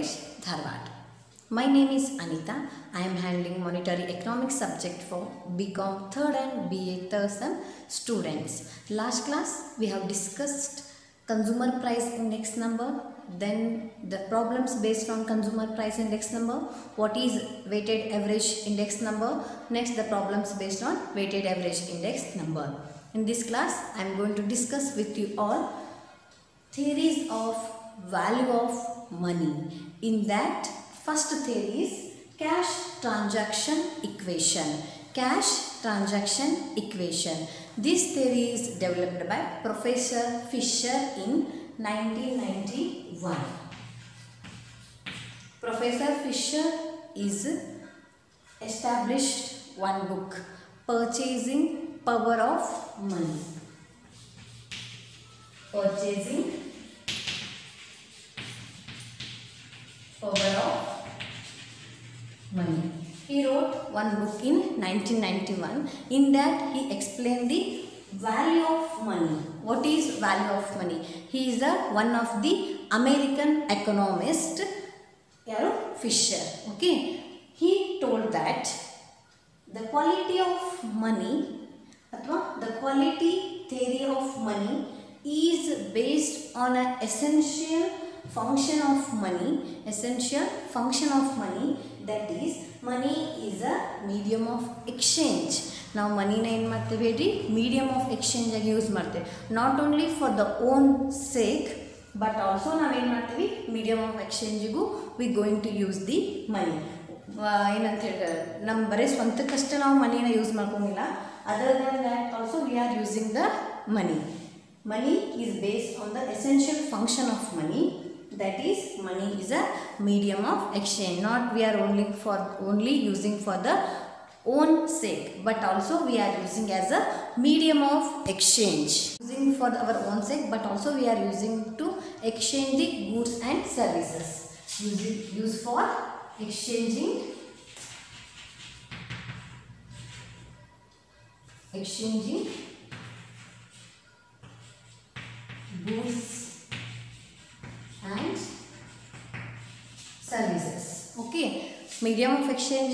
College, Dharwad. My name is Anita. I am handling monetary economics subject for BCom 3rd and BA 3rd sem students. Last class we have discussed consumer price index number, then the problems based on consumer price index number, what is weighted average index number, next the problems based on weighted average index number. In this class I am going to discuss with you all theories of value of money. In that, first theory is cash transaction equation. Cash transaction equation. This theory is developed by Professor Fisher in 1991. Professor Fisher is established one book, Purchasing Power of Money. Purchasing Power of Money. He wrote one book in 1991. In that he explained the value of money. What is value of money? He is one of the American economist, Fisher. Okay. He told that the quality of money, the quality theory of money is based on an essential function of money, that is money is a medium of exchange. Now money na ಏನು ಮಾಡ್ತೇವೆ ಹೇಳಿ medium of exchange ಆಗಿ use ಮಾಡ್ತೇವೆ. Not only for the own sake but also ನಾವು ಏನು ಮಾಡ್ತೀವಿ medium of exchange ಗೂ we going to use the money. ಏನಂತ ಹೇಳ್ತಾರೆ ನಮ್ಮ ಬರೀ ಸ್ವಂತಕ್ಕಷ್ಟೇ ನಾವು ಮನಿನ ಯೂಸ್ ಮಾಡ್ಕೊಂಡಿಲ್ಲ. Other than that also we are using the money. Money is based on the essential function of money. That is money is a medium of exchange. Not we are only using for the own sake, but also we are using as a medium of exchange. Using for our own sake, but also we are using to exchange the goods and services. Use for exchanging goods and services. Okay, medium of exchange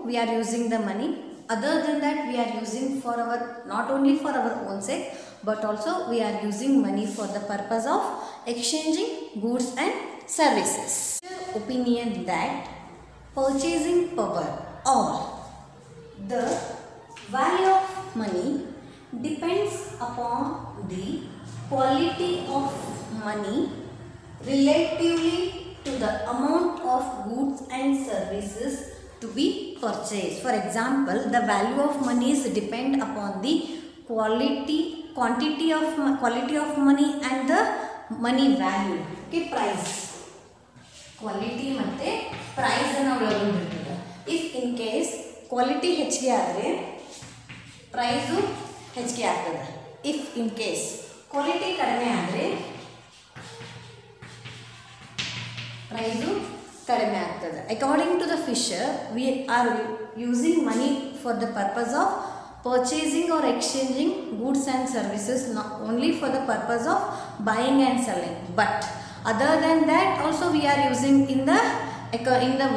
we are using the money. Other than that we are using for our not only for our own sake but also we are using money for the purpose of exchanging goods and services. Opinion that purchasing power or the value of money depends upon the quality of money relatively to the amount of goods and services to be purchased. For example, the value of money is depend upon the quality of money and the money value. Okay, price. Quality ಮತ್ತೆ price ಅನ್ನು ಒಳಗೊಂಡಿರುತ್ತದೆ. If in case quality ಹೆಚ್ಚಿಗೆ ಆದರೆ price ಹೆಚ್ಚಿಗೆ ಆಗ್ತದೆ. If in case quality ಕಡಿಮೆ ಆದರೆ price ಕಡಿಮೆ ಆಗ್ತದೆ. According to the Fisher, we are using money for the purpose of purchasing or exchanging goods and services, not only for the purpose of buying and selling, but other than that also we are using in the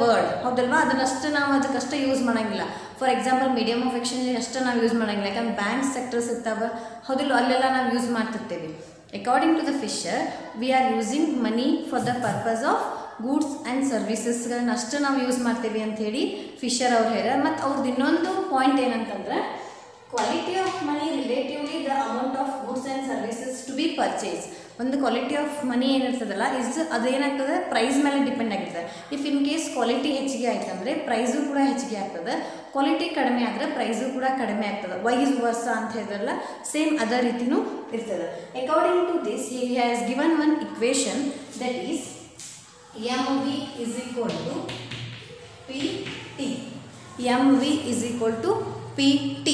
world. ಹೌದಲ್ವಾ, ಅದನ್ನಷ್ಟು ನಾವು ಅದಕ್ಕಷ್ಟೇ use ಮಾಡೋಂಗಿಲ್ಲ. For example medium of exchange ಅಷ್ಟೇ ನಾವು use ಮಾಡೋಂಗಿಲ್ಲ. ಯಾಕಂದ್ರೆ bank sectors ಇರ್ತಾವೆ, ಹೌದಿಲ್ಲ, ಅಲ್ಲೆಲ್ಲ ನಾವು ಯೂಸ್ ಮಾಡ್ತಿರ್ತೇವೆ. According to the Fisher we are using money for the purpose of goods and ಸರ್ವಿಸಸ್ಗಳನ್ನ ಅಷ್ಟು ನಾವು ಯೂಸ್ ಮಾಡ್ತೀವಿ ಅಂಥೇಳಿ ಫಿಶರ್ ಅವ್ರು ಹೇಳ್ಯಾರ. ಮತ್ತು ಅವ್ರದ್ದು ಇನ್ನೊಂದು ಪಾಯಿಂಟ್ ಏನಂತಂದ್ರೆ quality of money relatively the amount of goods and services to be purchase. ಒಂದು ಕ್ವಾಲಿಟಿ ಆಫ್ ಮನಿ ಏನಿರ್ತದಲ್ಲ ಅದು ಏನಾಗ್ತದೆ ಪ್ರೈಸ್ ಮೇಲೆ ಡಿಪೆಂಡ್ ಆಗಿರ್ತದೆ. ಇಫ್ ಇನ್ ಕೇಸ್ ಕ್ವಾಲಿಟಿ ಹೆಚ್ಚಿಗೆ ಆಯ್ತು ಅಂದರೆ ಪ್ರೈಸು ಕೂಡ ಹೆಚ್ಚಿಗೆ ಆಗ್ತದೆ. ಕ್ವಾಲಿಟಿ ಕಡಿಮೆ ಆದರೆ ಪ್ರೈಸು ಕೂಡ ಕಡಿಮೆ ಆಗ್ತದೆ. ವೈಸ್ ವರ್ಸ ಅಂತ ಹೇಳಿದ್ರಲ್ಲ, ಸೇಮ್ ಅದೇ ರೀತಿಯೂ ಇರ್ತದೆ. According to this he has given one equation that is MV is equal to PT. MV is equal to PT.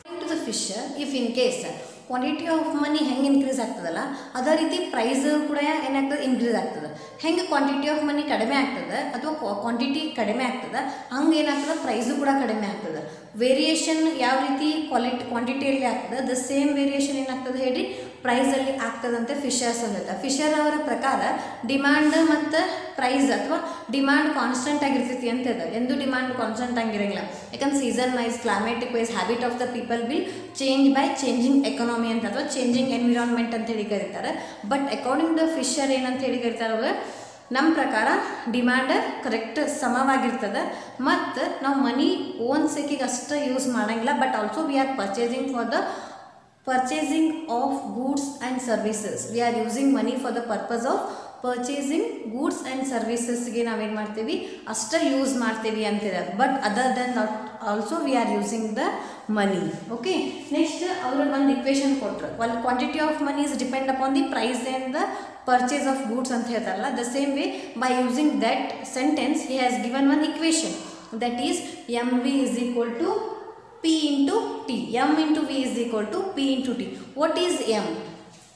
According to the Fisher, if in case quantity of ಮನಿ ಹೆಂಗೆ increase ಆಗ್ತದಲ್ಲ ಅದೇ ರೀತಿ price ಕೂಡ ಏನಾಗ್ತದೆ increase ಆಗ್ತದೆ. ಹೆಂಗೆ quantity of ಮನಿ ಕಡಿಮೆ ಆಗ್ತದೆ ಅಥವಾ ಕ್ವಾಂಟಿಟಿ ಕಡಿಮೆ ಆಗ್ತದೆ ಹಂಗೆ ಏನಾಗ್ತದೆ ಪ್ರೈಸು ಕೂಡ ಕಡಿಮೆ ಆಗ್ತದೆ. ವೇರಿಯೇಷನ್ ಯಾವ ರೀತಿ ಕ್ವಾಂಟಿಟಿಯಲ್ಲಿ ಆಗ್ತದೆ ದ ಸೇಮ್ ವೇರಿಯೇಷನ್ ಏನಾಗ್ತದೆ ಹೇಳಿ ಪ್ರೈಸಲ್ಲಿ ಆಗ್ತದಂತೆ ಫಿಶರ್ಸ್ ಅಂತ. ಫಿಶರ್ ಅವರ ಪ್ರಕಾರ ಡಿಮ್ಯಾಂಡ್ ಮತ್ತು ಪ್ರೈಸ್ ಅಥವಾ ಡಿಮ್ಯಾಂಡ್ ಕಾನ್ಸ್ಟೆಂಟ್ ಆಗಿರ್ತೈತಿ ಅಂತ ಇದೆ. ಎಂದು ಡಿಮ್ಯಾಂಡ್ ಕಾನ್ಸ್ಟೆಂಟ್ ಆಗಿರಂಗಿಲ್ಲ, ಯಾಕಂದ್ರೆ season wise, climatic wise, habit of the people will change by changing economy ಅಂತ ಅಥವಾ ಚೇಂಜಿಂಗ್ ಎನ್ವಿರಾನ್ಮೆಂಟ್ ಅಂತ ಹೇಳಿ ಕರೀತಾರೆ. ಬಟ್ ಅಕಾರ್ಡಿಂಗ್ ಟು ಫಿಶರ್ ಏನಂತ ಹೇಳಿ ಕರೀತಾರೆ ಅವರು, ನಮ್ಮ ಪ್ರಕಾರ ಡಿಮ್ಯಾಂಡ್ ಕರೆಕ್ಟ್ ಸಮವಾಗಿರ್ತದೆ ಮತ್ತು ನಾವು ಮನಿ ಓನ್ ಸೇಕಿಗೆ ಅಷ್ಟೇ ಯೂಸ್ ಮಾಡೋಂಗಿಲ್ಲ. But also we are purchasing for the purchasing of goods and services. We are using money for the purpose of purchasing goods and ಸರ್ವಿಸಸ್ಗೆ ನಾವೇನು ಮಾಡ್ತೀವಿ ಅಷ್ಟೇ ಯೂಸ್ ಮಾಡ್ತೀವಿ ಅಂತಿದೆ. But other then also we are using the money. Okay, next ಅವರು ಒಂದು equation ಕೊಟ್ಟರು. Quantity of money is depend upon the price and the purchase of goods ಅಂತ ಹೇಳ್ತಾರಲ್ಲ. The same way by using that sentence he has given one equation, that is MV is equal to P into T. M into V is equal to P into T. What is M?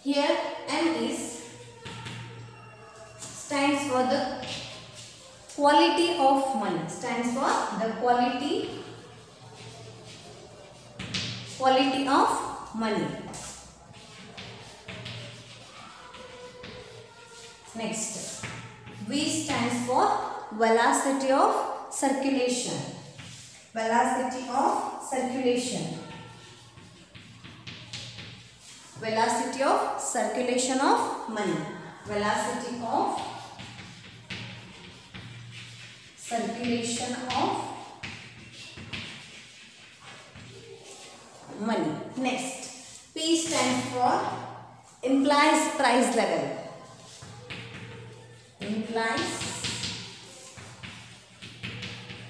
Here M is stands for the quality of money. Stands for the quality of money. Next, V stands for velocity of circulation. Velocity of circulation. Velocity of circulation of money. Velocity of circulation of money. Next, P stands for implies price level. Implies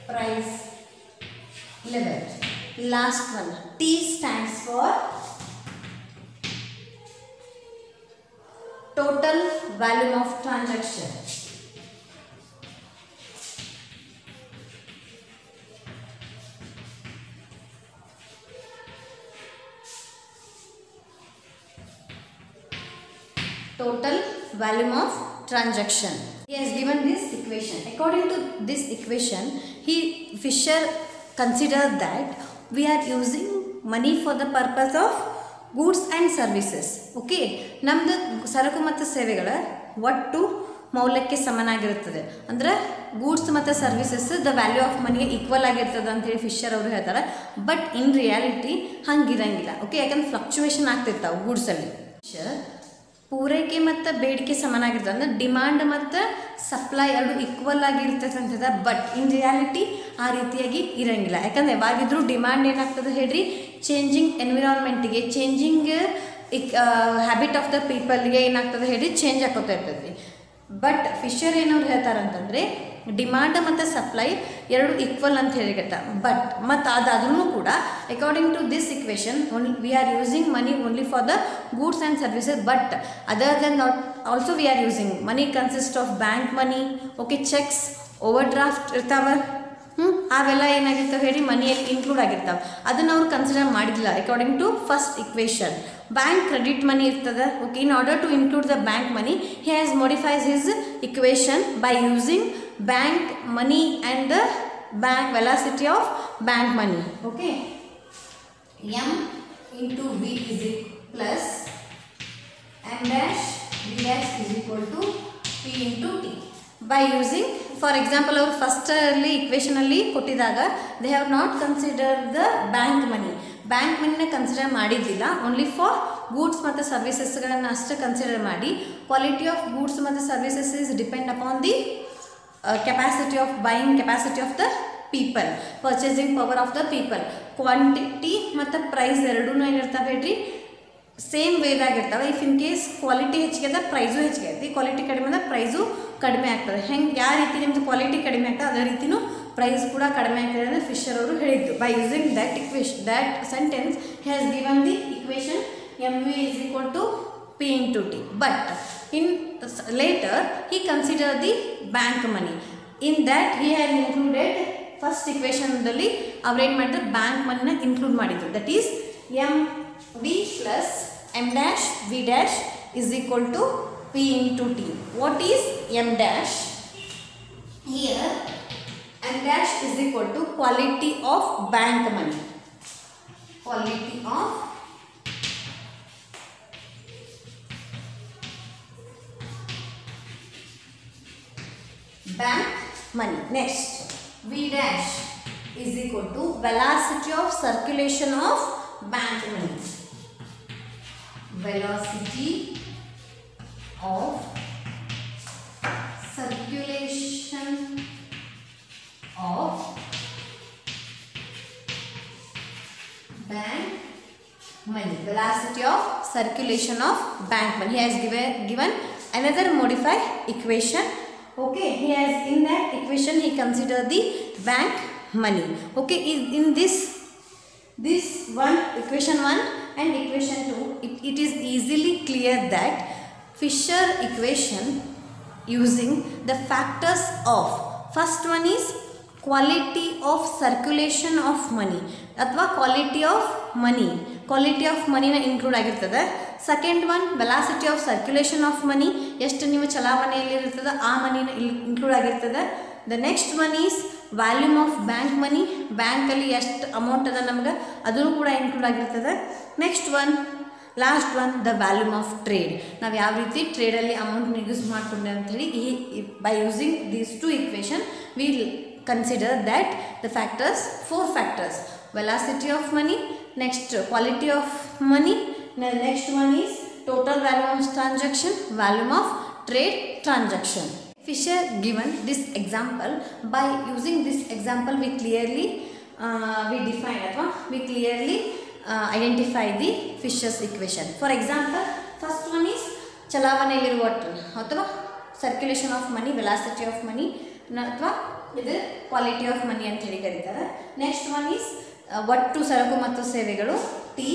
price level. Last one, T stands for total volume of transaction. Total volume of transaction. He has given this equation. According to this equation, Fisher considered that we are using money for the purpose of goods and services. Okay, ನಮ್ಮದು ಸರಕು ಮತ್ತು ಸೇವೆಗಳ ಒಟ್ಟು ಮೌಲ್ಯಕ್ಕೆ ಸಮನಾಗಿರುತ್ತದೆ. ಅಂದರೆ goods ಮತ್ತು services the value of ಮನಿಗೆ ಈಕ್ವಲ್ ಆಗಿರ್ತದೆ ಅಂತೇಳಿ ಫಿಶರ್ ಅವರು ಹೇಳ್ತಾರೆ. ಬಟ್ ಇನ್ ರಿಯಾಲಿಟಿ ಹಂಗಿರಂಗಿಲ್ಲ. ಓಕೆ, ಯಾಕಂದ್ರೆ ಫ್ಲಕ್ಚುಯೇಷನ್ ಆಗ್ತಿರ್ತಾವೆ ಗೂಡ್ಸಲ್ಲಿ. ಪೂರೈಕೆ ಮತ್ತು ಬೇಡಿಕೆ ಸಮನಾಗಿರ್ತದೆ, ಅಂದರೆ ಡಿಮಾಂಡ್ ಮತ್ತು ಸಪ್ಲೈ ಎರಡು ಈಕ್ವಲ್ ಆಗಿರ್ತದೆ ಅಂತದ. ಬಟ್ ಇನ್ ರಿಯಾಲಿಟಿ ಆ ರೀತಿಯಾಗಿ ಇರೋಂಗಿಲ್ಲ. ಯಾಕಂದರೆ ಯಾವಾಗಿದ್ರೂ ಡಿಮಾಂಡ್ ಏನಾಗ್ತದೆ ಹೇಳ್ರಿ, ಚೇಂಜಿಂಗ್ ಎನ್ವಿರಾನ್ಮೆಂಟಿಗೆ, ಚೇಂಜಿಂಗ್ ಹ್ಯಾಬಿಟ್ ಆಫ್ ದ ಪೀಪಲ್ಗೆ ಏನಾಗ್ತದೆ ಹೇಳಿ ಚೇಂಜ್ ಆಗೋತಾ ಇರ್ತದೆ. ಬಟ್ ಫಿಶರ್ ಏನವ್ರು ಹೇಳ್ತಾರಂತಂದರೆ ಡಿಮಾಂಡ್ ಮತ್ತು ಸಪ್ಲೈ ಎರಡು ಈಕ್ವಲ್ ಅಂತ ಹೇಳಿರ್ತಾರೆ. ಬಟ್ ಮತ್ತು ಅದಾದ್ರೂ ಕೂಡ according to this equation we are using money only for the goods and services. But other then also we are using money consist of bank money, okay, cheques, overdraft ಇರ್ತಾವೆ. ಅವೆಲ್ಲ ಏನಾಗಿರ್ತವೆ ಹೇಳಿ ಮನಿಯಲ್ಲಿ include ಆಗಿರ್ತಾವೆ. ಅದನ್ನು ಅವ್ರು consider ಮಾಡಿದಿಲ್ಲ according to first equation. Bank credit money ಇರ್ತದೆ. Okay, in order to include the bank money he has modifies his equation by using bank money and the bank velocity of bank money. Okay, M into V is plus M dash V dash is equal to P into T. By using, for example, our first equation alli koಟ್ಟಿದಾಗ they have not considered the bank money. Bank ಮನಿನ consider ಮಾಡಿದ್ದಿಲ್ಲ, only for goods ಮತ್ತು ಸರ್ವಿಸಸ್ಗಳನ್ನು ಅಷ್ಟೇ consider ಮಾಡಿ. Quality of goods ಮತ್ತು services is depend upon the capacity of buying capacity of the people, purchasing power of the people. Quantity ಮತ್ತು price ಎರಡೂ ಏನಿರ್ತಾವೆ ಹೇಳ್ರಿ ಸೇಮ್ ವೇದಾಗಿರ್ತವೆ. ಇಫ್ ಇನ್ ಕೇಸ್ ಕ್ವಾಲಿಟಿ ಹೆಚ್ಚಿಗೆ ಅದ ಪ್ರೈಸು ಹೆಚ್ಚಿಗೆ ಐತಿ, ಕ್ವಾಲಿಟಿ ಕಡಿಮೆ ಅದ ಪ್ರೈಸು ಕಡಿಮೆ ಆಗ್ತದೆ. ಹೆಂಗೆ ಯಾವ ರೀತಿ ನಿಮ್ಮದು ಕ್ವಾಲಿಟಿ ಕಡಿಮೆ ಆಗ್ತದೆ ಅದೇ ರೀತಿಯೂ ಪ್ರೈಸ್ ಕೂಡ ಕಡಿಮೆ ಆಗ್ತದೆ ಅಂತ ಫಿಶರ್ ಅವರು ಹೇಳಿದ್ದು. By using that equation, that sentence he has given the equation MV is equal to P into T. But in later he considered the bank money. In that he had included first equation dalli ಅವರು ಏನು ಮಾಡಿದ್ರು bank ಮನಿನ include ಮಾಡಿದ್ರು. That is MV plus M dash V dash is equal to P into T. What is M dash? Here M dash is equal to quality of bank money. Quality of bank money. Next, V dash is equal to velocity of circulation of bank money. Velocity of circulation of bank money. Velocity of circulation of bank money. He has given another modified equation. Okay, he has in that equation he considered the bank money. Okay, in this one equation 1 and equation 2, it is easily clear that Fisher equation using the factors of, first one is quality of circulation of money ಅಥವಾ quality of money ನ include ಆಗಿರ್ತದೆ. Second one velocity of circulation of money, ಎಷ್ಟು ನೀವು ಚಲಾವಣೆಯಲ್ಲಿ ಇರ್ತದೆ ಆ ಮನಿನ include ಆಗಿರ್ತದೆ. The next one is volume of bank money, ಬ್ಯಾಂಕಲ್ಲಿ ಎಷ್ಟು ಅಮೌಂಟ್ ಅದ ನಮ್ಗೆ ಅದೂ ಕೂಡ ಇನ್ಕ್ಲೂಡ್ ಆಗಿರ್ತದೆ. Next one last one the volume of trade, ನಾವು ಯಾವ ರೀತಿ ಟ್ರೇಡಲ್ಲಿ ಅಮೌಂಟ್ನ ಯೂಸ್ ಮಾಡಿಕೊಂಡೆ ಅಂಥೇಳಿ by using these two equation will consider that the factors, 4 factors: velocity of money, next quality of money, next one is total value of transaction, volume of trade transaction. Fisher given this example. By using this example we clearly identify the Fisher's equation. For example, first one is ಚಲಾವಣೆಯಲ್ಲಿರುವ ಅಥವಾ circulation of money, velocity of ಮನಿ ಅಥವಾ ಇದು quality of money ಅಂತ ಹೇಳಿ ಕರೀತಾರೆ. Next one is ಒಟ್ಟು ಸರಕು ಮತ್ತು ಸೇವೆಗಳು T,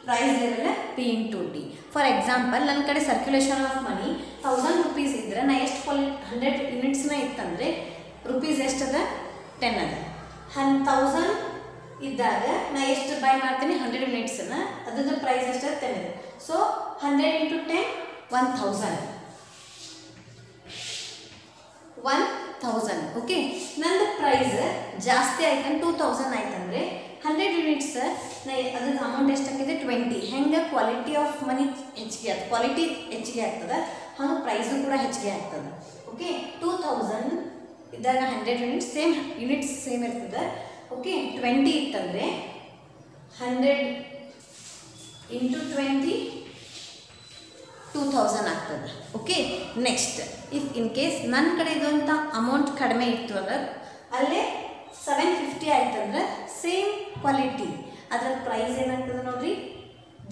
price level P into T. For example ನನ್ನ ಕಡೆ ಸರ್ಕ್ಯುಲೇಷನ್ ಆಫ್ ಮನಿ 1000 ರೂಪೀಸ್ ಇದ್ದರೆ ನಾ ಎಷ್ಟು 100 ಯೂನಿಟ್ಸ್ನ ಇತ್ತಂದರೆ ರುಪೀಸ್ ಎಷ್ಟದ 10 ಅದ. 1000 ಇದ್ದಾಗ ನಾ ಎಷ್ಟು ಬೈ ಮಾಡ್ತೀನಿ 100 ಯೂನಿಟ್ಸನ್ನು, ಅದ್ರದ್ದು ಪ್ರೈಸ್ ಎಷ್ಟದ 10 ಇದೆ. So 100 into 10 1000. ಓಕೆ, ನಂದು ಪ್ರೈಸ್ ಜಾಸ್ತಿ ಆಯ್ತು 2000 ಆಯ್ತಂದರೆ 100 ಯೂನಿಟ್ಸ್ ಅದ್ರದ್ದು ಅಮೌಂಟ್ ಎಷ್ಟಾಗಿದೆ 20. ಹೆಂಗೆ ಕ್ವಾಲಿಟಿ ಆಫ್ ಮನಿ ಹೆಚ್ಚಿಗೆ ಆಗ್ತದೆ, ಕ್ವಾಲಿಟಿ ಹೆಚ್ಚಿಗೆ ಆಗ್ತದೆ, ಹಂಗೆ ಪ್ರೈಸು ಕೂಡ ಹೆಚ್ಚಿಗೆ ಆಗ್ತದೆ. ಓಕೆ, 2000 ಇದ್ದಾಗ 100 ಯೂನಿಟ್ಸ್ ಸೇಮ್ ಇರ್ತದೆ. ಓಕೆ, 20 ಇತ್ತಂದರೆ 100 ಇಂಟು 20 2000 ಆಗ್ತದೆ. Okay, next if in case ನನ್ನ ಕಡೆ ಇರುವಂಥ ಅಮೌಂಟ್ ಕಡಿಮೆ ಇತ್ತು ಅಂದ್ರೆ ಅಲ್ಲೇ 750 ಆಯ್ತಂದ್ರೆ ಸೇಮ್ ಕ್ವಾಲಿಟಿ ಅದರ ಪ್ರೈಸ್ ಏನಾಗ್ತದೆ ನೋಡ್ರಿ,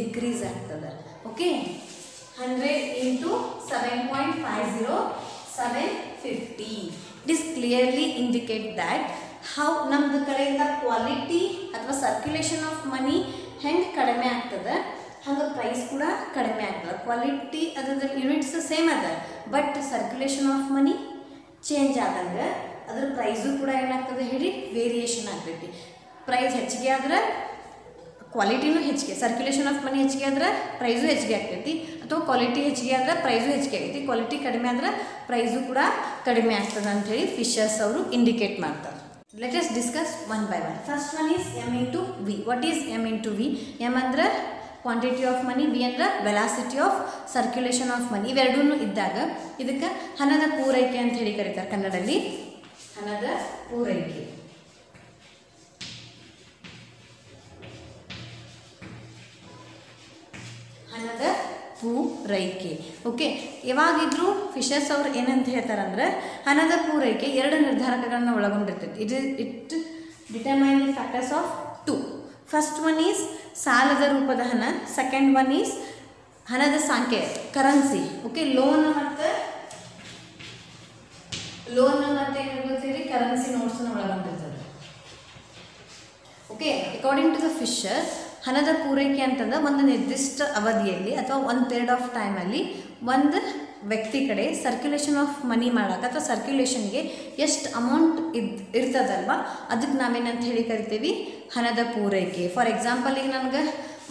ಡಿಕ್ರೀಸ್ ಆಗ್ತದೆ. Okay, 100 into 7.50 750. It is clearly indicate that how ನಮ್ಮದು ಕಡೆಯಿಂದ ಕ್ವಾಲಿಟಿ ಅಥವಾ ಸರ್ಕ್ಯುಲೇಷನ್ ಆಫ್ ಮನಿ ಹೆಂಗೆ ಕಡಿಮೆ ಆಗ್ತದೆ ಹಂಗೆ ಪ್ರೈಸ್ ಕೂಡ ಕಡಿಮೆ ಆಗ್ತದೆ. ಕ್ವಾಲಿಟಿ ಅದ್ರ ಯೂನಿಟ್ಸ್ ಸೇಮ್ ಅದ, but circulation of money change ಆದಂಗೆ ಅದ್ರ ಪ್ರೈಸು ಕೂಡ ಏನಾಗ್ತದೆ ಹೇಳಿ ವೇರಿಯೇಷನ್ ಆಗ್ತೈತಿ. ಪ್ರೈಸ್ ಹೆಚ್ಚಿಗೆ ಆದ್ರೆ ಕ್ವಾಲಿಟಿನೂ ಹೆಚ್ಚಿಗೆ, ಸರ್ಕ್ಯುಲೇಷನ್ ಆಫ್ ಮನಿ ಹೆಚ್ಚಿಗೆ ಆದ್ರೆ ಪ್ರೈಸು ಹೆಚ್ಚಿಗೆ ಆಗ್ತೈತಿ, ಅಥವಾ ಕ್ವಾಲಿಟಿ ಹೆಚ್ಚಿಗೆ ಆದ್ರೆ ಪ್ರೈಸು ಹೆಚ್ಚಿಗೆ ಆಗೈತಿ, ಕ್ವಾಲಿಟಿ ಕಡಿಮೆ ಆದ್ರೆ ಪ್ರೈಸು ಕೂಡ ಕಡಿಮೆ ಆಗ್ತದೆ ಅಂಥೇಳಿ ಫಿಶರ್ಸ್ ಅವರು ಇಂಡಿಕೇಟ್ ಮಾಡ್ತಾರೆ. Let us discuss one by one. First one is M into V. What is M into V? M ಅಂದ್ರೆ ಕ್ವಾಂಟಿಟಿ ಆಫ್ ಮನಿ, ವಿ ಅಂದ್ರೆ velocity of circulation of money. ಇವೆರಡೂ ಇದ್ದಾಗ ಇದಕ್ಕೆ ಹಣದ ಪೂರೈಕೆ ಅಂತ ಹೇಳಿ ಕರೀತಾರೆ ಕನ್ನಡದಲ್ಲಿ. ಹಣದ ಪೂರೈಕೆ. ಹಣದ ಪೂರೈಕೆ. ಓಕೆ, ಯಾವಾಗಿದ್ರೂ ಫಿಶರ್ಸ್ ಅವ್ರು ಏನಂತ ಹೇಳ್ತಾರಂದ್ರೆ ಹಣದ ಪೂರೈಕೆ 2 ನಿರ್ಧಾರಕಗಳನ್ನ ಒಳಗೊಂಡಿರ್ತೈತಿ. It determine the factors of 2. First one is ಸಾಲದ ರೂಪದ ಹಣ, ಸೆಕೆಂಡ್ ಒನ್ ಈಸ್ ಹಣದ ಸಂಖ್ಯೆ, ಕರೆನ್ಸಿ. ಓಕೆ, ಲೋನ್ ಮತ್ತು ಏನಿರ್ತೀರಿ ಕರೆನ್ಸಿ ನೋಟ್ಸನ್ನು ಒಳಗೊಂಡಿರ್ತದೆ. Okay, according to the Fisher ಹಣದ ಪೂರೈಕೆ ಅಂತಂದ್ರೆ ಒಂದು ನಿರ್ದಿಷ್ಟ ಅವಧಿಯಲ್ಲಿ ಅಥವಾ ಒಂದು ಪೀರಿಯಡ್ ಆಫ್ ಟೈಮಲ್ಲಿ ಒಂದು ವ್ಯಕ್ತಿ ಕಡೆ ಸರ್ಕ್ಯುಲೇಷನ್ ಆಫ್ ಮನಿ ಮಾಡೋಕೆ ಅಥವಾ ಸರ್ಕ್ಯುಲೇಷನ್ಗೆ ಎಷ್ಟು ಅಮೌಂಟ್ ಇರ್ತದಲ್ವ ಅದಕ್ಕೆ ನಾವೇನಂತ ಹೇಳಿ ಕರಿತೀವಿ ಹಣದ ಪೂರೈಕೆ. ಫಾರ್ ಎಕ್ಸಾಂಪಲ್ ಈಗ ನನಗೆ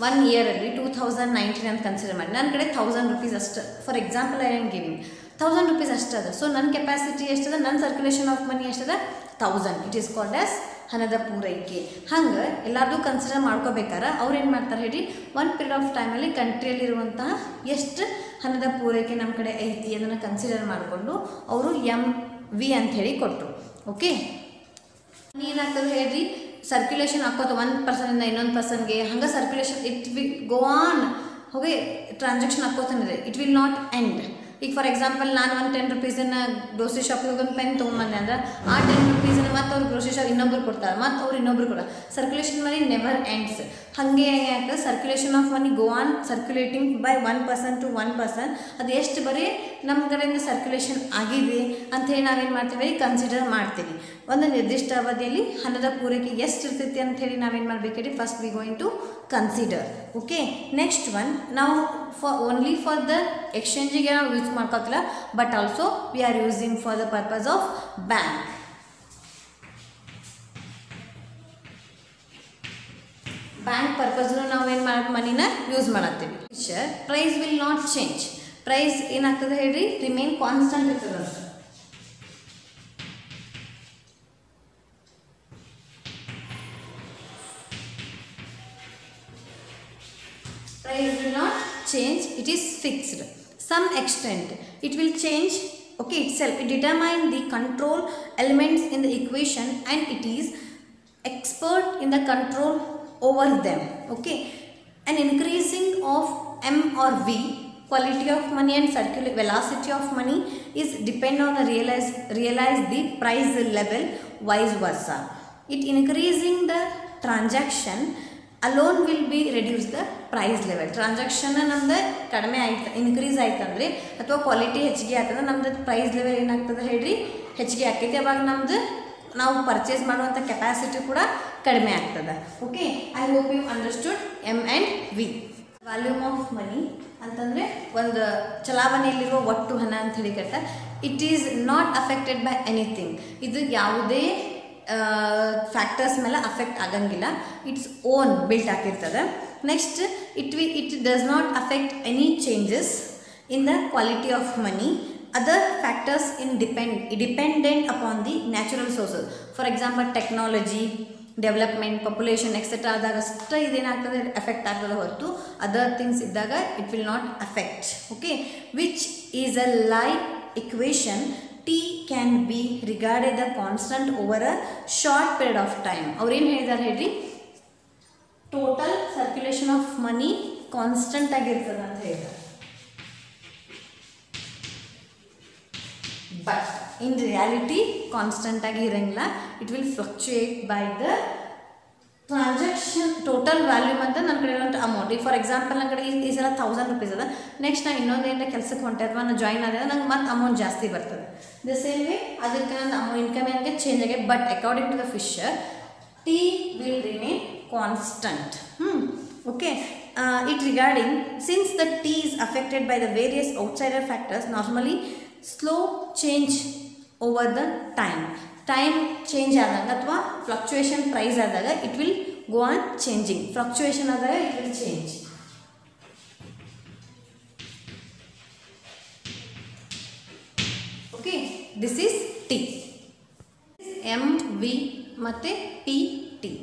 1 ಇಯರಲ್ಲಿ 2019 ಅಂತ ಕನ್ಸಿಡರ್ ಮಾಡಿ ನನ್ನ ಕಡೆ 1000 ರೂಪೀಸ್ ಅಷ್ಟು, for example I am giving 1000 rupees ಅಷ್ಟು ಅದ. ಸೊ ನನ್ನ ಕೆಪಾಸಿಟಿ ಎಷ್ಟದ, ನನ್ನ ಸರ್ಕ್ಯುಲೇಷನ್ ಆಫ್ ಮನಿ ಎಷ್ಟದ 1000. ಇಟ್ ಈಸ್ ಕಾಲ್ಡ್ ಆಸ್ ಹಣದ ಪೂರೈಕೆ. ಹಂಗೆ ಎಲ್ಲಾರ್ದು ಕನ್ಸಿಡರ್ ಮಾಡ್ಕೋಬೇಕಾರೆ ಅವ್ರು ಏನು ಮಾಡ್ತಾರೆ ಹೇಳಿ, ಒಂದು ಪೀರಿಯಡ್ ಆಫ್ ಟೈಮಲ್ಲಿ ಕಂಟ್ರಿಯಲ್ಲಿರುವಂತಹ ಎಷ್ಟು ಹಣದ ಪೂರೈಕೆ ನಮ್ಮ ಕಡೆ ಐತಿ ಅದನ್ನು ಕನ್ಸಿಡರ್ ಮಾಡಿಕೊಂಡು ಅವರು ವಿ ಅಂತ ಹೇಳಿ ಕೊಟ್ಟರು. ಓಕೆ, ಏನಾಗ್ತದೆ ಹೇಳ್ರಿ, ಸರ್ಕ್ಯುಲೇಷನ್ ಹಾಕೋದು ಒಂದು ಪರ್ಸನಿಂದ ಇನ್ನೊಂದು ಪರ್ಸನ್ಗೆ, ಹಂಗೆ circulation it will go on. Okay, transaction ಹಾಕೋತಾನಿದೆ, ಇಟ್ ವಿಲ್ ನಾಟ್ ಎಂಡ್. ಈಗ ಫಾರ್ ಎಕ್ಸಾಂಪಲ್ ನಾನು ಒಂದು 10 ರೂಪೀಸನ್ನು ಗ್ರೋಸರಿ ಶಾಪಿಗೆ ಹೋಗಿ ಒಂದು ಪೆನ್ ತೊಗೊಂಬಂದೆ ಅಂದ್ರೆ ಆ 10 ರೂಪೀಸನ್ನು ಮತ್ತು ಅವ್ರು ಗ್ರೋಸರಿ ಶಾಪ್ ಇನ್ನೊಬ್ರು ಕೊಡ್ತಾರೆ, ಮತ್ತು ಅವ್ರು ಇನ್ನೊಬ್ರು ಕೊಡ್ತಾರೆ. ಸರ್ಕ್ಯುಲೇಷನ್ ಮನಿ ನೆವರ್ ಎಂಡ್ಸ್. ಹಾಗೆ ಆಗ್ತದೆ, circulation of money go on circulating by 1 person to 1 person. ಅದು ಎಷ್ಟು ಬರೀ ನಮ್ಮ ಕಡೆಯಿಂದ ಸರ್ಕ್ಯುಲೇಷನ್ ಆಗಿದೆ ಅಂಥೇಳಿ ನಾವೇನು ಮಾಡ್ತೀವಿ, ಕನ್ಸಿಡರ್ ಮಾಡ್ತೀವಿ. ಒಂದು ನಿರ್ದಿಷ್ಟ ಅವಧಿಯಲ್ಲಿ ಹಣದ ಪೂರೈಕೆ ಎಷ್ಟು ಇರ್ತೈತಿ ಅಂಥೇಳಿ ನಾವೇನು ಮಾಡಬೇಕ್ರಿ, first we going to consider. Okay, next one, ನಾವು ಓನ್ಲಿ ಫಾರ್ ದ ಎಕ್ಸ್ಚೇಂಜಿಗೆ ನಾವು ಯೂಸ್ ಮಾಡ್ಕೋತಿಲ್ಲ, but also we are using for the purpose of bank. Bank ಪರ್ಪಸ್ನು ನಾವೇನು ಮನಿನ ಯೂಸ್ ಮಾಡತ್ತೀವಿ. Price will not change. Price ಏನಾಗ್ತದೆ ಹೇಳ್ರಿ, ರಿಮೇನ್ ಕಾನ್ಸ್ಟಂಟ್ ಇರ್ತದೆ ಅಂತ. Price will not change, it is fixed. Some extent it will change, okay, itself. It determines the control elements in the equation and it is expert in the control over them. Okay, an increasing of M or V, quality of money and circular velocity of money is depend on the realize the price level, vice versa. It increasing the transaction alone will be reduce the price level. Transaction ನಮ್ದು ಕಡಿಮೆ ಆಯ್ತು, increase ಆಯ್ತಂದ್ರೆ ಅಥವಾ quality ಹೆಚ್ಚಿಗೆ ಆಗ್ತದೆ, ನಮ್ದು price level ಏನಾಗ್ತದೆ ಹೇಳ್ರಿ, ಹೆಚ್ಚಿಗೆ ಆಕೈತಿ. ಅವಾಗ ನಮ್ದು ನಾವು ಪರ್ಚೇಸ್ ಮಾಡುವಂಥ ಕೆಪಾಸಿಟಿ ಕೂಡ ಕಡಿಮೆ ಆಗ್ತದೆ. Okay, I hope you understood M and V. Volume of money ಅಂತಂದರೆ ಒಂದು ಚಲಾವಣೆಯಲ್ಲಿರುವ ಒಟ್ಟು ಹಣ ಅಂತ ಹೇಳಿ ಕರೀತಾರೆ. It is not affected by anything. ಇದು ಯಾವುದೇ ಫ್ಯಾಕ್ಟರ್ಸ್ ಮೇಲೆ ಅಫೆಕ್ಟ್ ಆಗಂಗಿಲ್ಲ, ಇಟ್ಸ್ ಓನ್ ಬಿಲ್ಟ್ ಆಗಿರ್ತದೆ. Next, it does not affect any changes in the quality of money. Other factors dependent upon the natural sources. For example technology, development, population etcetera ಆದಾಗ ಅಷ್ಟೇ ಇದೇನಾಗ್ತದೆ, effect ಆಗ್ತದೆ ಹೊರತು other things ಇದ್ದಾಗ it will not affect. Okay, which is a like equation. T can be regarded the constant over a short period of time. ಅವ್ರೇನು ಹೇಳಿದ್ದಾರೆ ಹೇಳ್ರಿ, total circulation of money constant ಆಗಿರ್ತದೆ ಅಂತ ಹೇಳಿದ್ದಾರೆ. ಬಟ್ ಇನ್ ರಿಯಾಲಿಟಿ ಕಾನ್ಸ್ಟಂಟ್ ಆಗಿ ಇರಂಗಿಲ್ಲ, it will fluctuate by the transaction total volume ಅಂತ ನನ್ನ ಕಡೆ ಇರೋಂಥ ಅಮೌಂಟ್. ಈಗ ಫಾರ್ ಎಕ್ಸಾಂಪಲ್ ನನ್ನ ಕಡೆ ಈ ಸಲ 1000 ರೂಪೀಸ್ ಅದ, ನೆಕ್ಸ್ಟ್ ನಾನು ಇನ್ನೊಂದೇನು ಕೆಲಸಕ್ಕೆ ಹೊಂಟೆ ಅಥವಾ ನಾನು ಜಾಯ್ನ್ ಆದಾಗ ನಂಗೆ ಮತ್ತೆ ಅಮೌಂಟ್ ಜಾಸ್ತಿ ಬರ್ತದೆ. ದ ಸೇಮ್ ವೇ ಅದಕ್ಕೆ ನನ್ನ ಇನ್ಕಮ್ ಏನಿಗೆ ಚೇಂಜ್ ಆಗಿದೆ, but according to the Fisher T will remain constant. Okay, it regarding since the T is affected by the various outsider factors, normally slow change over the time change ಆದಾಗ ಅಥವಾ fluctuation price ಆದಾಗ it will go on changing. Fluctuation ಆದಾಗ it will change. Okay, this is T. M V ಮತ್ತು P T.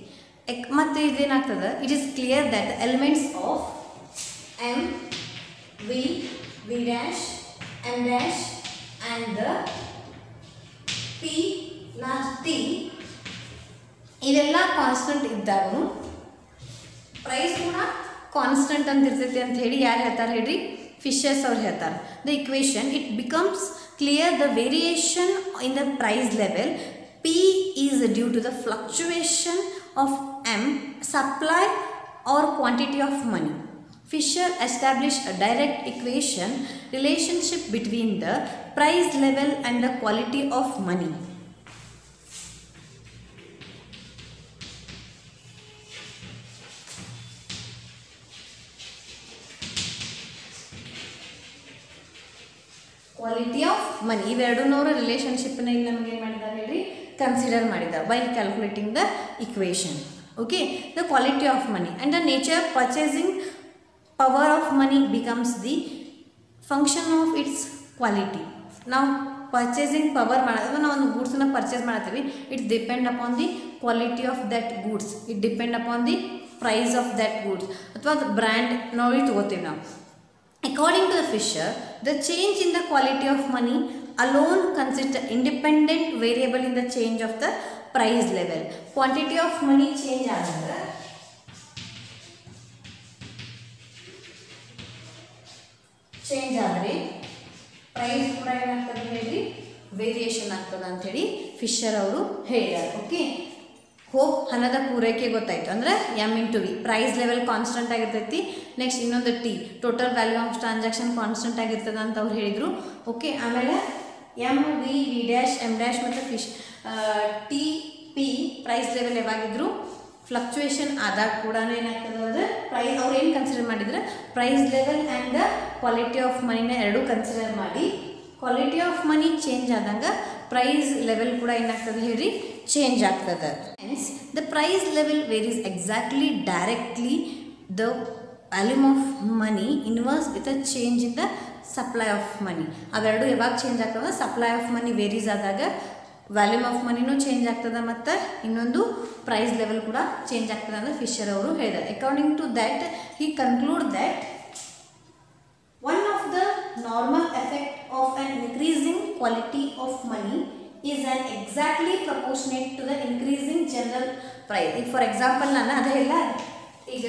ಮತ್ತು ಇದೇನಾಗ್ತದೆ, it is clear that elements of M, V, V dash, M dash and the P last T ಇದೆಲ್ಲ constant ಇದ್ದಾಗ price ಕೂಡ constant ಅಂತ ಇರ್ತೈತಿ ಅಂತ ಹೇಳಿ ಯಾರು ಹೇಳ್ತಾರೆ ಹೇಳ್ರಿ, ಫಿಶರ್ಸ್ ಅವ್ರು ಹೇಳ್ತಾರೆ. The equation it becomes clear the variation in the price level P is due to the fluctuation of M, supply or quantity of money. Fisher established a direct equation relationship between the price level and the quality of money. Quality of money ಇವೆರಡೂನವರ ರಿಲೇಷನ್ಶಿಪ್ನ ಇಲ್ಲಿ ನಮಗೆ ಏನು ಮಾಡಿದ್ದಾರೆ ಹೇಳಿ consider ಮಾಡಿದ್ದಾರೆ while calculating the equation. Okay, the quality of money and the nature purchasing power of money becomes the function of its quality. ನಾವು purchasing power ಮಾಡೋದು, ನಾವು ಒಂದು ಗೂಡ್ಸನ್ನ ಪರ್ಚೇಸ್ ಮಾಡ್ತೀವಿ, it's depend upon the quality of that goods, it depend upon the price of that goods ಅಥವಾ brand ನೋಡಿ ತೊಗೋತೀವಿ ನಾವು. According to the Fisher, the change in the quality of money alone consider independent variable in the change of the price level. Quantity of money change ಆದಾಗ change ಆದರೆ price ಕೂಡ ಏನಾಗ್ತದೆ ಹೇಳಿ variation ಆಗ್ತದೆ ಅಂಥೇಳಿ ಫಿಶರ್ ಅವರು ಹೇಳಿದ್ದಾರೆ. ಓಕೆ, ಹೋಪ್ ಹಣದ ಪೂರೈಕೆ ಗೊತ್ತಾಯಿತು. ಅಂದರೆ M into V price level constant ಆಗಿರ್ತೈತಿ. ನೆಕ್ಸ್ಟ್ ಇನ್ನೊಂದು T total value of transaction constant ಆಗಿರ್ತದೆ ಅಂತ ಅವ್ರು ಹೇಳಿದರು. ಓಕೆ, ಆಮೇಲೆ M V V dash M dash ಮತ್ತು ಟಿ ಪಿ ಪ್ರೈಸ್ ಲೆವೆಲ್ ಯಾವಾಗಿದ್ರು ಫ್ಲಕ್ಚುಯೇಷನ್ ಆದಾಗ ಕೂಡ ಏನಾಗ್ತದೆ ಅಂದರೆ ಪ್ರೈಸ್ ಅವ್ರು ಏನು ಕನ್ಸಿಡರ್ ಮಾಡಿದರೆ price level and the quality of ಮನಿನ ಎರಡೂ ಕನ್ಸಿಡರ್ ಮಾಡಿ ಕ್ವಾಲಿಟಿ ಆಫ್ ಮನಿ ಚೇಂಜ್ ಆದಾಗ ಪ್ರೈಸ್ ಲೆವೆಲ್ ಕೂಡ ಏನಾಗ್ತದೆ ಹೇಳಿ ಚೇಂಜ್ ಆಗ್ತದೆ. Hans the price level varies exactly directly the volume of money inverse with a change in the supply of money. ಅವೆರಡು ಯಾವಾಗ ಚೇಂಜ್ ಆಗ್ತದೆ ಸಪ್ಲೈ ಆಫ್ ಮನಿ ವೇರೀಸ್ ಆದಾಗ volume of ಮನಿನೂ ಚೇಂಜ್ ಆಗ್ತದೆ ಮತ್ತು ಇನ್ನೊಂದು ಪ್ರೈಸ್ ಲೆವೆಲ್ ಕೂಡ ಚೇಂಜ್ ಆಗ್ತದೆ ಅಂತ ಫಿಶರ್ ಅವರು ಹೇಳಿದ್ದಾರೆ. According to that he conclude that one of the normal effect of an increasing quality of money is an exactly proportionate to the increasing general price. ಈಗ for example ನಾನು ಅದೇ ಇಲ್ಲ ಈಗ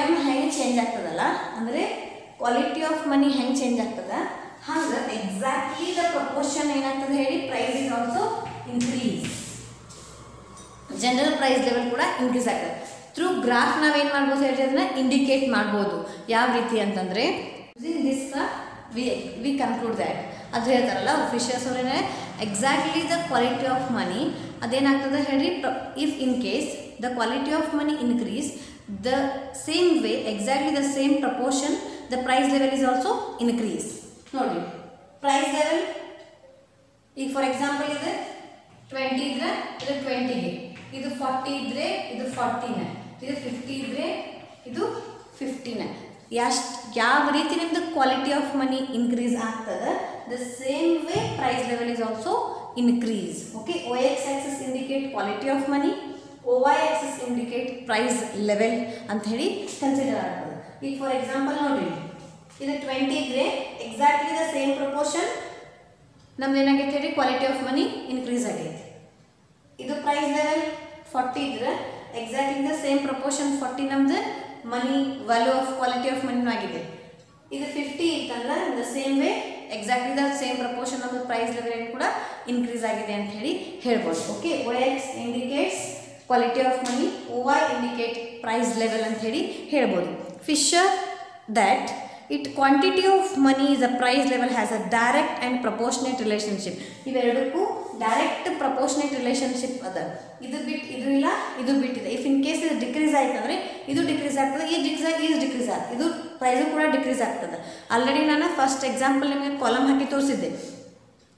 ಎಮ್ ಹೆಂಗೆ ಚೇಂಜ್ ಆಗ್ತದಲ್ಲ ಅಂದರೆ ಕ್ವಾಲಿಟಿ ಆಫ್ ಮನಿ ಹೆಂಗೆ change ಆಗ್ತದೆ ಹಂಗೆ ಎಕ್ಸಾಕ್ಟ್ಲಿ ದ ಪ್ರಪೋರ್ಷನ್ ಏನಾಗ್ತದೆ ಹೇಳಿ price is also increase. General price level ಕೂಡ ಇನ್ಕ್ರೀಸ್ ಆಗ್ತದೆ. ಥ್ರೂ ಗ್ರಾಫ್ ನಾವೇನು ಮಾಡ್ಬೋದು ಹೇಳಿ ಅದನ್ನ ಇಂಡಿಕೇಟ್ ಮಾಡ್ಬೋದು. ಯಾವ ರೀತಿ ಅಂತಂದರೆ using this graph we conclude that ಅದು ಹೇಳ್ತಾರಲ್ಲ ಫಿಶರ್ಸ್ ಅವರೇನೆ exactly the quality of money ಅದೇನಾಗ್ತದೆ ಹೇಳಿ if in case the quality of money increase the same way exactly the same proportion the price level is also increase. ನೋಡಿ price level ಈಗ for example ಇದೆ 20 ಇದ್ರೆ ಇದು 20ಗೆ, ಇದು 40 ಇದ್ರೆ ಇದು 40ನೇ, ಇದು 50 ಇದ್ರೆ ಇದು 50ನೇ. ಯಾವ ರೀತಿ ನಿಮ್ದು ಕ್ವಾಲಿಟಿ ಆಫ್ ಮನಿ ಇನ್ಕ್ರೀಸ್ ಆಗ್ತದೆ the same way price level is also increase. Okay, O X axis indicate quality of money, O Y axis indicate price level ಅಂತ ಹೇಳಿ ಕನ್ಸಿಡರ್ ಆಗ್ತದೆ. ಈಗ ಫಾರ್ ಎಕ್ಸಾಂಪಲ್ ನೋಡಿ ಇದು 20 ಇದ್ರೆ ಎಕ್ಸಾಕ್ಟ್ಲಿ ದ ಸೇಮ್ ಪ್ರಪೋರ್ಷನ್ ನಮ್ದು ಏನಾಗೈತೆ ಹೇಳಿ ಕ್ವಾಲಿಟಿ ಆಫ್ ಮನಿ ಇನ್ಕ್ರೀಸ್ ಆಗೈತೆ. ಇದು ಪ್ರೈಸ್ ಲೆವೆಲ್ 40 ಇದ್ರೆ ಎಕ್ಸಾಕ್ಟ್ಲಿ ದ ಸೇಮ್ ಪ್ರಪೋರ್ಷನ್ 40 ನಮ್ದು money value of quality of ಮನಿನೂ ಆಗಿದೆ. ಇದು 50 ಇತ್ತಂದ್ರೆ the same way exactly the same proportion ನಮ್ದು ಪ್ರೈಸ್ ಲೆವೆಲ್ ಕೂಡ ಇನ್ಕ್ರೀಸ್ ಆಗಿದೆ ಅಂತ ಹೇಳಿ ಹೇಳ್ಬೋದು. Okay, O X indicates quality of money, O Y indicate price level ಅಂತ ಹೇಳಿ ಹೇಳ್ಬೋದು. Fisher that it quantity of money is a price level has a direct and proportionate relationship. ಇವೆರಡಕ್ಕೂ direct proportionate relationship ಅದ. ಇದು ಬಿಟ್ಟು ಇದು ಇಲ್ಲ, ಇದು ಬಿಟ್ಟಿದೆ. ಇಫ್ ಇನ್ ಕೇಸ್ ಇದು ಡಿಕ್ರೀಸ್ ಆಯ್ತು ಅಂದರೆ ಇದು ಡಿಕ್ರೀಸ್ ಆಗ್ತದೆ, ಈ ಡಿಕ್ರೀಸ್ ಆಗ್ತದೆ, ಇದು ಪ್ರೈಸು ಕೂಡ ಡಿಕ್ರೀಸ್ ಆಗ್ತದೆ. ಆಲ್ರೆಡಿ ನಾನು ಫಸ್ಟ್ ಎಕ್ಸಾಂಪಲ್ ನಿಮಗೆ ಕಾಲಮ್ ಹಾಕಿ ತೋರಿಸಿದ್ದೆ.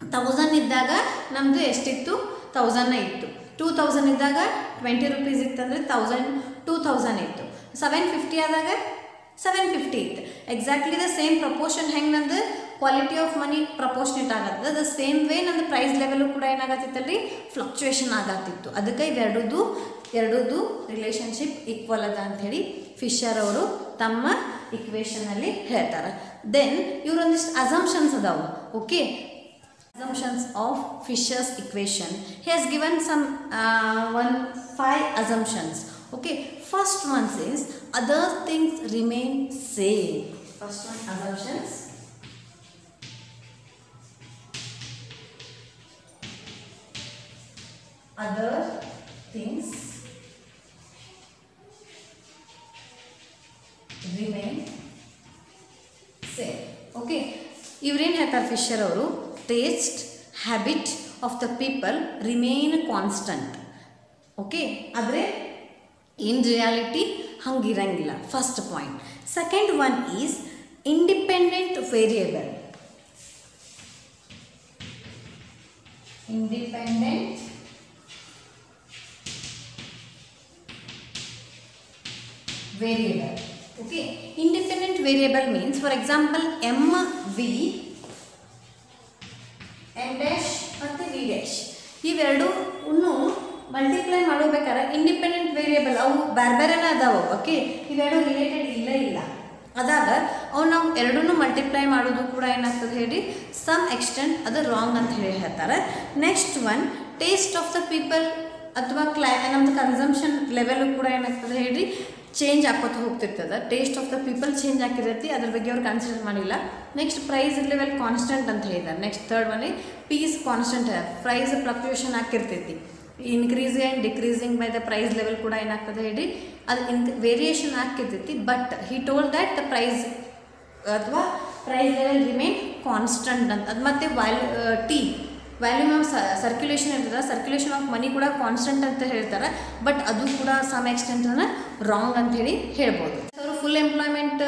1000 ಇದ್ದಾಗ ನಮ್ಮದು ಎಷ್ಟಿತ್ತು 1000 ಇತ್ತು. 2000 ಇದ್ದಾಗ 20 ರೂಪೀಸ್ ಇತ್ತಂದರೆ 2000 ಇತ್ತು. 750 ಆದಾಗ 750 ಇತ್ತು. ಎಕ್ಸಾಕ್ಟ್ಲಿ ದ ಸೇಮ್ ಪ್ರಪೋರ್ಷನ್ ಹೆಂಗೆ ನಂದು ಕ್ವಾಲಿಟಿ ಆಫ್ ಮನಿ ಪ್ರಪೋರ್ಷನೇಟ್ ಆಗತ್ತದ ದ ಸೇಮ್ ವೇ ನಂದು ಪ್ರೈಸ್ ಲೆವೆಲು ಕೂಡ ಏನಾಗತ್ತಿತ್ತಲ್ರಿ ಫ್ಲಕ್ಚುಯೇಷನ್ ಆಗತ್ತಿತ್ತು. ಅದಕ್ಕೆ ಎರಡೂದು ರಿಲೇಷನ್ಶಿಪ್ ಈಕ್ವಲ್ ಅದ ಅಂಥೇಳಿ ಫಿಶರ್ ಅವರು ತಮ್ಮ ಇಕ್ವೇಷನಲ್ಲಿ ಹೇಳ್ತಾರೆ. ದೆನ್ ಇವರೊಂದಿಷ್ಟು ಅಸಂಪ್ಷನ್ಸ್ ಅದಾವು. Okay, assumptions of Fisher's equation. He has given some 5 assumptions. Okay, first one says other things remain same. First one assumptions. Other things remain same. Okay, ಇವರೇನು ಹೇಳ್ತಾರೆ Fisher ಅವರು taste habit of the people remain constant. Okay, ಆದರೆ in reality ಹಂಗಿರಂಗಿಲ್ಲ. First point. Second one is independent variable. Independent variable. Okay, independent variable means for example M V M dash ಮತ್ತು V dash ಇವೆರಡು multiply ಮಾಡಬೇಕಾದ್ರೆ independent variable ಅವು ಬೇರೆ ಬೇರೆನೇ ಅದಾವೆ. Okay, ಇವೆರಡು ರಿಲೇಟೆಡ್ ಇಲ್ಲ. ಅದಾಗ ಅವು ನಾವು ಎರಡನ್ನೂ ಮಲ್ಟಿಪ್ಲೈ ಮಾಡೋದು ಕೂಡ ಏನಾಗ್ತದೆ ಹೇಳಿ ಸಮ್ ಎಕ್ಸ್ಟೆಂಟ್ ಅದು ರಾಂಗ್ ಅಂತ ಹೇಳಿ ಹೇಳ್ತಾರೆ. Next one taste of the people ಅಥವಾ ನಮ್ಮದು ಕನ್ಸಂಪ್ಷನ್ ಲೆವೆಲ್ ಕೂಡ ಏನಾಗ್ತದೆ ಹೇಳಿ ಚೇಂಜ್ ಆಕೋತ ಹೋಗ್ತಿರ್ತದೆ. Taste of the people change ಆಗಿರತ್ತೆ, ಅದ್ರ ಬಗ್ಗೆ ಅವ್ರು ಕನ್ಸಿಡರ್ ಮಾಡಿಲ್ಲ. ನೆಕ್ಸ್ಟ್ ಪ್ರೈಸ್ ಲೆವೆಲ್ ಕಾನ್ಸ್ಟೆಂಟ್ ಅಂತ ಹೇಳಿದ್ದಾರೆ. Next third one piece constant, price fluctuation ಆಗಿರ್ತೈತಿ. Increasing and decreasing by the price level ಕೂಡ ಏನಾಗ್ತದೆ ಹೇಳಿ ಅದು ವೇರಿಯೇಷನ್ ಆಗ್ತಿರ್ತೈತಿ. But he told that the price ಅಥವಾ ಪ್ರೈಸ್ ಲೆವೆಲ್ ರಿಮೇನ್ ಕಾನ್ಸ್ಟೆಂಟ್ ಅಂತ. ಅದು ಮತ್ತು ವ್ಯಾಲ್ಯೂಮ್ ಆಫ್ ಸರ್ಕ್ಯುಲೇಷನ್ ಇರ್ತದೆ, ಸರ್ಕ್ಯುಲೇಷನ್ ಆಫ್ ಮನಿ ಕೂಡ ಕಾನ್ಸ್ಟೆಂಟ್ ಅಂತ ಹೇಳ್ತಾರೆ. ಬಟ್ ಅದು ಕೂಡ ಸಮ್ ಎಕ್ಸ್ಟೆಂಟನ್ನು ರಾಂಗ್ ಅಂತ ಹೇಳಿ ಹೇಳ್ಬೋದು. ಅವರು ಫುಲ್ ಎಂಪ್ಲಾಯ್ಮೆಂಟ್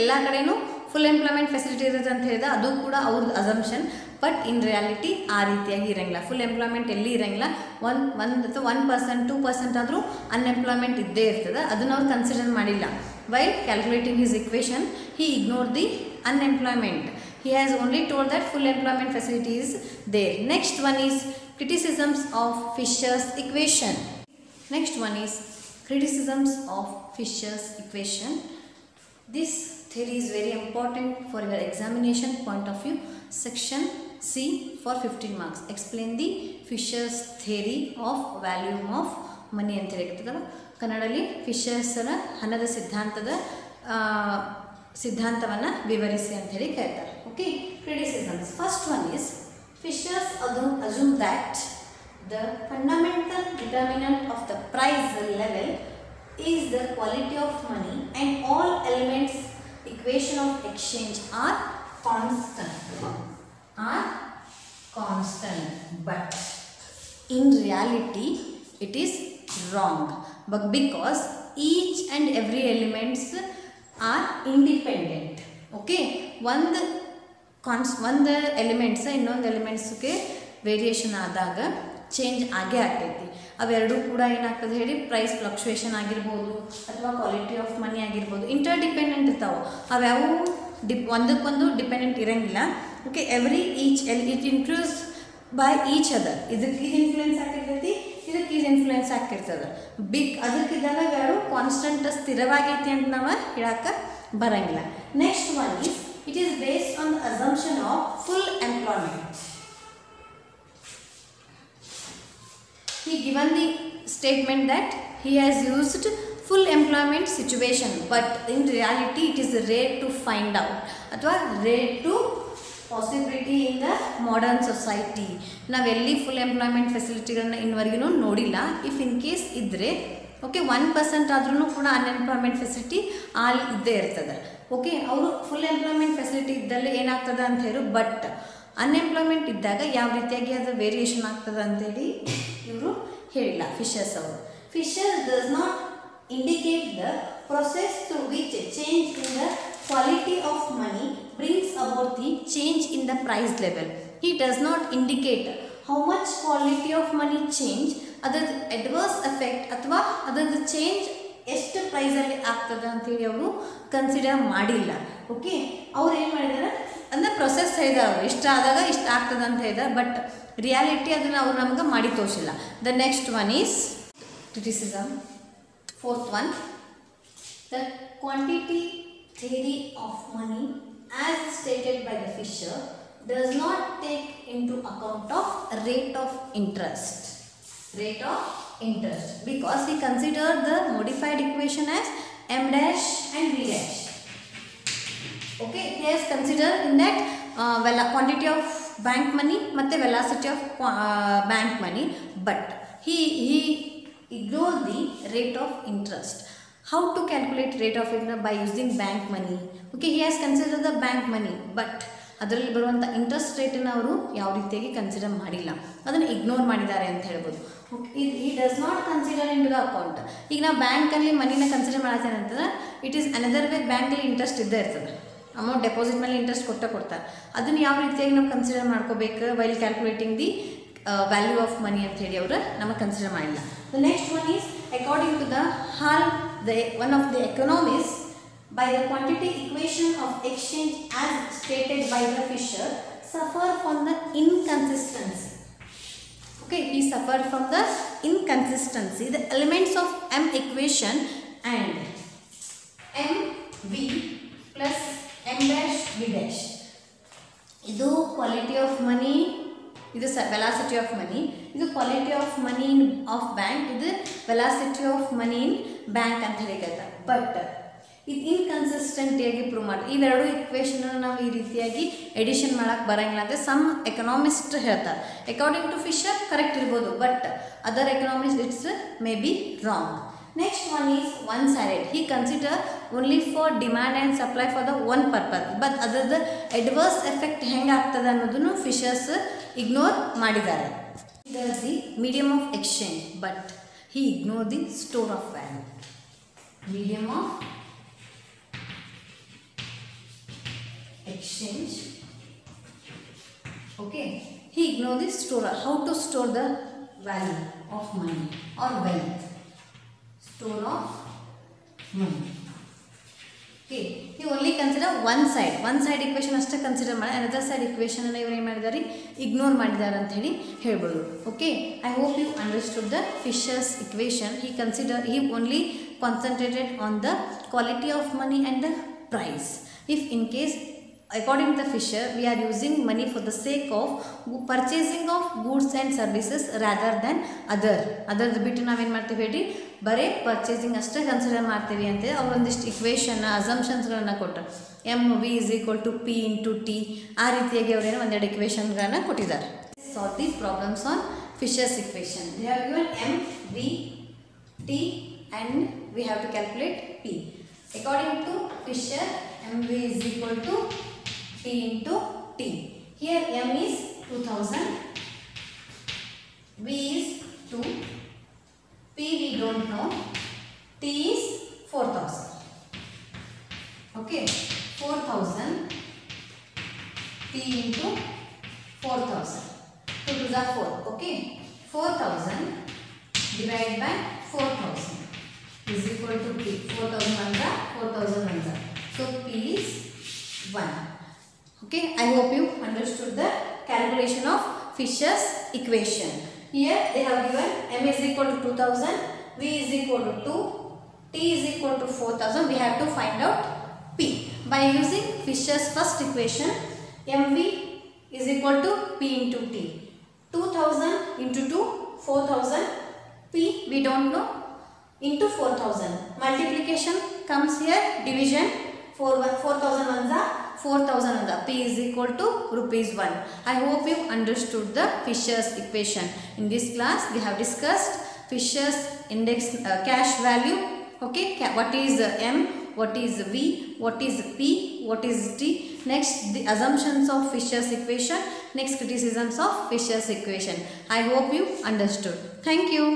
ಎಲ್ಲ ಕಡೆಯೂ ಫುಲ್ ಎಂಪ್ಲಾಯ್ಮೆಂಟ್ ಫೆಸಿಲಿಟಿ ಇರುತ್ತೆ ಅಂತ ಹೇಳಿದ್ರೆ ಅದು ಕೂಡ ಅವ್ರದ್ದು ಅಸಂಪ್ಷನ್. ಬಟ್ ಇನ್ ರಿಯಾಲಿಟಿ ಆ ರೀತಿಯಾಗಿ ಇರೋಂಗಿಲ್ಲ. ಫುಲ್ ಎಂಪ್ಲಾಯ್ಮೆಂಟ್ ಎಲ್ಲಿ ಇರೋಂಗಿಲ್ಲ. 1% 2% ಆದರೂ ಅನ್ಎಂಪ್ಲಾಯ್ಮೆಂಟ್ ಇದ್ದೇ ಇರ್ತದೆ. ಅದನ್ನು ಅವ್ರು ಕನ್ಸಿಡರ್ ಮಾಡಿಲ್ಲ. While calculating his equation he ignore the unemployment. He has only told that full employment facility is there. Next one is criticisms of Fisher's equation. Next one is criticisms of Fisher's equation. This theory is very important for your examination point of view. Section C for 15 marks. Explain the Fisher's theory of volume of money ಅಂತ ಹೇಳಿರ್ತದಲ್ಲ. ಕನ್ನಡದಲ್ಲಿ ಫಿಶರ್ಸ್ನ ಹಣದ ಸಿದ್ಧಾಂತವನ್ನು ವಿವರಿಸಿ ಅಂತ ಹೇಳಿ ಕೇಳ್ತಾರೆ. Okay, criticisms. First one is Fisher's assume that the fundamental determinant of the price level is the quality of money and all elements equation of exchange are constant. But in reality it is wrong. But because each and every elements are independent. Okay, ಒಂದು elements ಇನ್ನೊಂದು ಎಲಿಮೆಂಟ್ಸ್ಗೆ variation ಆದಾಗ change ಆಗೇ ಆಗ್ತೈತಿ. ಅವೆರಡೂ ಕೂಡ ಏನಾಗ್ತದೆ ಹೇಳಿ price fluctuation ಆಗಿರ್ಬೋದು ಅಥವಾ ಕ್ವಾಲಿಟಿ ಆಫ್ ಮನಿ ಆಗಿರ್ಬೋದು, ಇಂಟರ್ ಡಿಪೆಂಡೆಂಟ್ ಇರ್ತಾವೆ. ಅವ್ಯಾವು ಒಂದಕ್ಕೊಂದು ಡಿಪೆಂಡೆಂಟ್ ಇರೋಂಗಿಲ್ಲ. Okay, it influence by each other. ಇದಕ್ಕೆ ಇದು ಇನ್ಫ್ಲೂಯೆನ್ಸ್ ಆಗಿರ್ತೈತಿ, ಇದಕ್ಕೆ ಇದು ಇನ್ಫ್ಲೂಯೆನ್ಸ್ ಆಗಿರ್ತದೆ. ಅದಕ್ಕಿದ್ದಾಗ ಯಾರು ಕಾನ್ಸ್ಟೆಂಟ್ ಸ್ಥಿರವಾಗೈತಿ ಅಂತ ನಾವು ಹೇಳಕ್ಕೆ ಬರಂಗಿಲ್ಲ. Next one is it is based on the assumption of full employment. He given the statement that he has used full employment situation, but in reality it is rare to find out ಅಥವಾ rare to possibility in the modern society. ನಾವೆಲ್ಲಿ full employment ಫೆಸಿಲಿಟಿಗಳನ್ನ ಇನ್ನವರೆಗೂ ನೋಡಿಲ್ಲ. If in case ಇದ್ದರೆ okay 1% ಆದ್ರೂ ಕೂಡ unemployment facility ಇದ್ದೇ ಇರ್ತದೆ. ಓಕೆ, ಅವರು ಫುಲ್ ಎಂಪ್ಲಾಯ್ಮೆಂಟ್ ಫೆಸಿಲಿಟಿ ಇದ್ದಲ್ಲಿ ಏನಾಗ್ತದೆ ಅಂತ ಹೇಳಿ, ಬಟ್ ಅನ್ಎಂಪ್ಲಾಯ್ಮೆಂಟ್ ಇದ್ದಾಗ ಯಾವ ರೀತಿಯಾಗಿ ಅದು ವೇರಿಯೇಷನ್ ಆಗ್ತದೆ ಅಂತೇಳಿ ಇವರು ಹೇಳಿಲ್ಲ ಫಿಶರ್ಸ್ ಅವರು. Fisher's does not indicate the process through which change in the quality of money brings about the change in the price level. He does not indicate how much quality of money change, ಅದರ adverse effect ಅಥವಾ ಅದರ change ಎಷ್ಟು ಪ್ರೈಸಲ್ಲಿ ಆಗ್ತದೆ ಅಂತೇಳಿ ಅವರು consider ಮಾಡಿಲ್ಲ. Okay, ಅವ್ರು ಏನು ಮಾಡಿದ್ದಾರೆ ಅಂದರೆ ಪ್ರೊಸೆಸ್ ಹೇಳಿದಾರೆ, ಅವರು ಇಷ್ಟ ಆದಾಗ ಇಷ್ಟ ಆಗ್ತದೆ ಅಂತ ಹೇಳಿದ್ದಾರೆ. ಬಟ್ ರಿಯಾಲಿಟಿ ಅದನ್ನು ಅವ್ರು ನಮ್ಗೆ ಮಾಡಿ ತೋರಿಸಿಲ್ಲ. The next one is criticism. Fourth one, the quantity theory of money as stated by the Fisher does not take into account of rate of interest because he considered the modified equation as m dash and v dash. Okay, he has considered in that quantity of bank money matte velocity of bank money, but he ignored the rate of interest. How to calculate rate of interest? By using bank money. Okay, he has considered the bank money, but ಅದರಲ್ಲಿ ಬರುವಂಥ interest ರೇಟನ್ನು ಅವರು ಯಾವ ರೀತಿಯಾಗಿ consider ಮಾಡಿಲ್ಲ, ಅದನ್ನು ignore ಮಾಡಿದ್ದಾರೆ ಅಂತ ಹೇಳ್ಬೋದು. ಈ does not consider into the account. ಈಗ ನಾವು ಬ್ಯಾಂಕಲ್ಲಿ ಮನಿನ ಕನ್ಸಿಡರ್ ಮಾಡ್ತೇನೆ ಅಂತಂದ್ರೆ ಇಟ್ ಈಸ್ ಅನದರ್ ವೇ. ಬ್ಯಾಂಕಲ್ಲಿ ಇಂಟ್ರೆಸ್ಟ್ ಇದ್ದೇ ಇರ್ತದೆ, ಅಮೌಂಟ್ ಡೆಪಾಸಿಟ್ ಮೇಲೆ ಇಂಟ್ರೆಸ್ಟ್ ಕೊಡ್ತಾರೆ. ಅದನ್ನು ಯಾವ ರೀತಿಯಾಗಿ ನಾವು ಕನ್ಸಿಡರ್ ಮಾಡ್ಕೋಬೇಕು while calculating the value of money ಅಂತ ಹೇಳಿ ಅವರು ನಮಗೆ ಕನ್ಸಿಡರ್ ಮಾಡಿಲ್ಲ. The next one is according to the hall one of the economists, by the quantity equation of exchange as stated by the Fisher suffer from the inconsistency. Okay, he suffered from the inconsistency. The elements of M equation and M V plus M dash V dash. ಇದು quality of money, ಇದು velocity of money. ಇದು quality of money of bank, ಇದು velocity of money in bank ಅಂತ ಹೇಳಿಕೈತೆ. But ಇದು ಇನ್ಕನ್ಸಿಸ್ಟೆಂಟಿಯಾಗಿ prove ಮಾಡಿ ಇವೆರಡು equation ನಾವು ಈ ರೀತಿಯಾಗಿ ಎಡಿಷನ್ ಮಾಡೋಕ್ಕೆ ಬರೋಂಗಿಲ್ಲ ಅಂದರೆ ಸಮ್ ಎಕನಾಮಿಸ್ಟ್ ಹೇಳ್ತಾರೆ. ಅಕಾರ್ಡಿಂಗ್ ಟು ಫಿಶರ್ ಕರೆಕ್ಟ್ ಇರ್ಬೋದು, but other economist it's may be wrong. Next one is one-sided. He consider only for demand and supply for the one purpose. But other the adverse effect ಹೆಂಗೆ ಆಗ್ತದೆ ಅನ್ನೋದನ್ನು Fisher's ignore ಮಾಡಿದ್ದಾರೆ. Either the medium of exchange, but he ignored the store of value. Medium of exchange. Okay. He ignored the store. How to store the value of money or wealth. Store of money. Okay, he only consider one side equation ಅಷ್ಟೇ consider ಮಾಡಿ, another side equation ಅನ್ನು ಇವರು ಏನು ಮಾಡಿದ್ದಾರೆ, ignore ಮಾಡಿದ್ದಾರೆ ಅಂತ ಹೇಳಿ ಹೇಳ್ಬೋದು. Okay, I hope you understood the Fisher's equation. he only concentrated on the quality of money and the price. If in case according to the Fisher, we are using money for the sake of purchasing of goods and services rather than other ಬಿಟ್ಟು ನಾವೇನು ಮಾಡ್ತೀವಿ ಹೇಳಿ, ಬರೀ purchasing ಅಷ್ಟೇ consider ಮಾಡ್ತೀವಿ ಅಂತ ಅವ್ರು ಒಂದಿಷ್ಟು ಇಕ್ವೇಷನ್ ಅಸಂಪ್ಷನ್ಸ್ಗಳನ್ನು ಕೊಟ್ಟರು. MV = P × T ಆ ರೀತಿಯಾಗಿ ಅವರೇನೋ ಒಂದೆರಡು ಇಕ್ವೇಷನ್ಗಳನ್ನು ಕೊಟ್ಟಿದ್ದಾರೆ. Solve the problems on Fisher's equation. They have given M, V, T and we have to calculate P. According to Fisher, MV = P into T. Here M is 2000, V is 2, P we don't know, T is 4000. Okay, 4000 P into 4000. 2 to the 4. Okay, 4000 divided by 4000 is equal to P. 4000 1 4000 1. So P is 1. Okay, I hope you understood the calculation of Fisher's equation. Here they have given M is equal to 2000, V is equal to 2, T is equal to 4000. We have to find out P. By using Fisher's first equation, MV is equal to P into T. 2000 into 2, 4000. P we don't know, into 4000. Multiplication comes here, division. 4000 ones are 4000 and the P is equal to ₹1. I hope you understood the Fisher's equation. In this class we have discussed Fisher's index cash value. Okay, what is M, what is V, what is P, what is T. Next the assumptions of Fisher's equation. Next criticisms of Fisher's equation. I hope you understood. Thank you.